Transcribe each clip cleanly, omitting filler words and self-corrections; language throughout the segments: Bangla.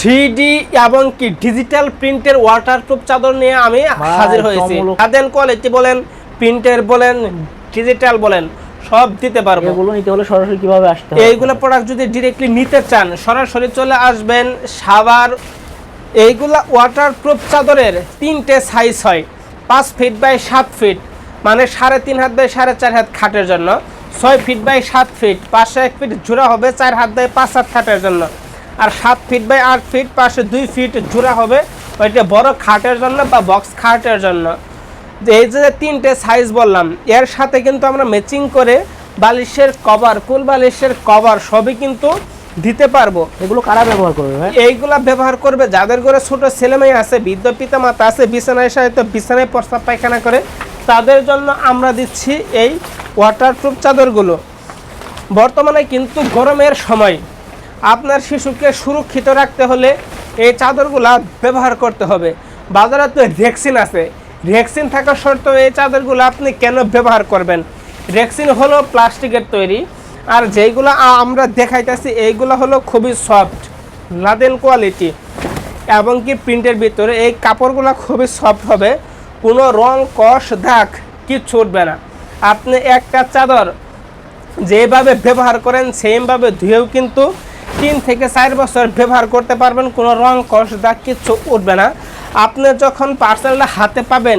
3D এবং কি ডিজিটাল প্রিন্টের ওয়াটারপ্রুফ চাদর নিয়ে আমি হাজির হয়েছি। আদেন কোয়ালিটি বলেন, প্রিন্টের বলেন, ডিজিটাল বলেন, সব দিতে পারবো। এগুলো নিতে হলে সরাসরি কিভাবে আসতে হবে? এইগুলো প্রোডাক্ট যদি ডিরেক্টলি নিতে চান সরাসরি চলে আসবেন সাভার। এইগুলা ওয়াটারপ্রুফ চাদরের 3টে সাইজ হয়, 5 ফিট বাই 7 ফিট, মানে 3.5 হাত বাই 4.5 হাত খাটের জন্য, 6 ফিট বাই 7 ফিট, পাশে 1 ফিট জোড়া হবে 4 হাত বাই 5 হাত খাটের জন্য, আর 7 ফিট বাই 8 ফিট পাশে 2 ফিট জোড়া হবে ওইটা বড় খাটের জন্য বা বক্স খাটের জন্য। এই যে 3টে সাইজ বললাম, এর সাথে কিন্তু আমরা ম্যাচিং করে বালিশের কভার, কুল বালিশের কভার সবই কিন্তু দিতে পারবো। এগুলো কারা ব্যবহার করবে ভাই? এইগুলা ব্যবহার করবে যাদের ঘরে ছোট ছেলেমেয়ে আছে, বৃদ্ধ পিতা মাতা আছে, বিছানায় সাহিত্য বিছানায় প্রস্রাব পায়খানা করে, তাদের জন্য আমরা দিচ্ছি এই ওয়াটারপ্রুফ চাদরগুলো। বর্তমানে কিন্তু গরমের সময় আপনার শিশুকে সুরক্ষিত রাখতে হলে এই চাদরগুলা ব্যবহার করতে হবে। বাজারে তো রেক্সিন আছে, রেক্সিন থাকা সত্ত্বেও এই চাদরগুলো আপনি কেন ব্যবহার করবেন? রেক্সিন হলো প্লাস্টিকের তৈরি, আর যেইগুলো আমরা দেখাইতেছি এইগুলো হলো খুবই সফট, লাদেন কোয়ালিটি এবং কি প্রিন্টের ভিতরে এই কাপড়গুলো খুবই সফট হবে, কোনো রং কষ দাগ কিচ্ছু উঠবে না। আপনি একটা চাদর যেভাবে ব্যবহার করেন সেমভাবে ধুয়েও কিন্তু 3 থেকে 4 বছর ব্যবহার করতে পারবেন, কোনো রং কষ দাগ কিচ্ছু উঠবে না। আপনি যখন পার্সেলটা হাতে পাবেন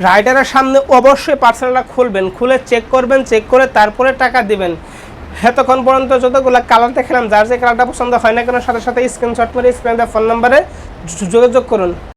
রাইডারের সামনে অবশ্যই পার্সেলটা খুলবেন, খুলে চেক করবেন, চেক করে তারপরে টাকা দিবেন। এতক্ষণ পর্যন্ত যতগুলো কালার দেখালাম, যার যে কালারটা পছন্দ হয় না কেন সাথে সাথে স্ক্রিনশট করে স্ক্রিনে দেওয়া ফোন নাম্বারে যোগাযোগ করুন।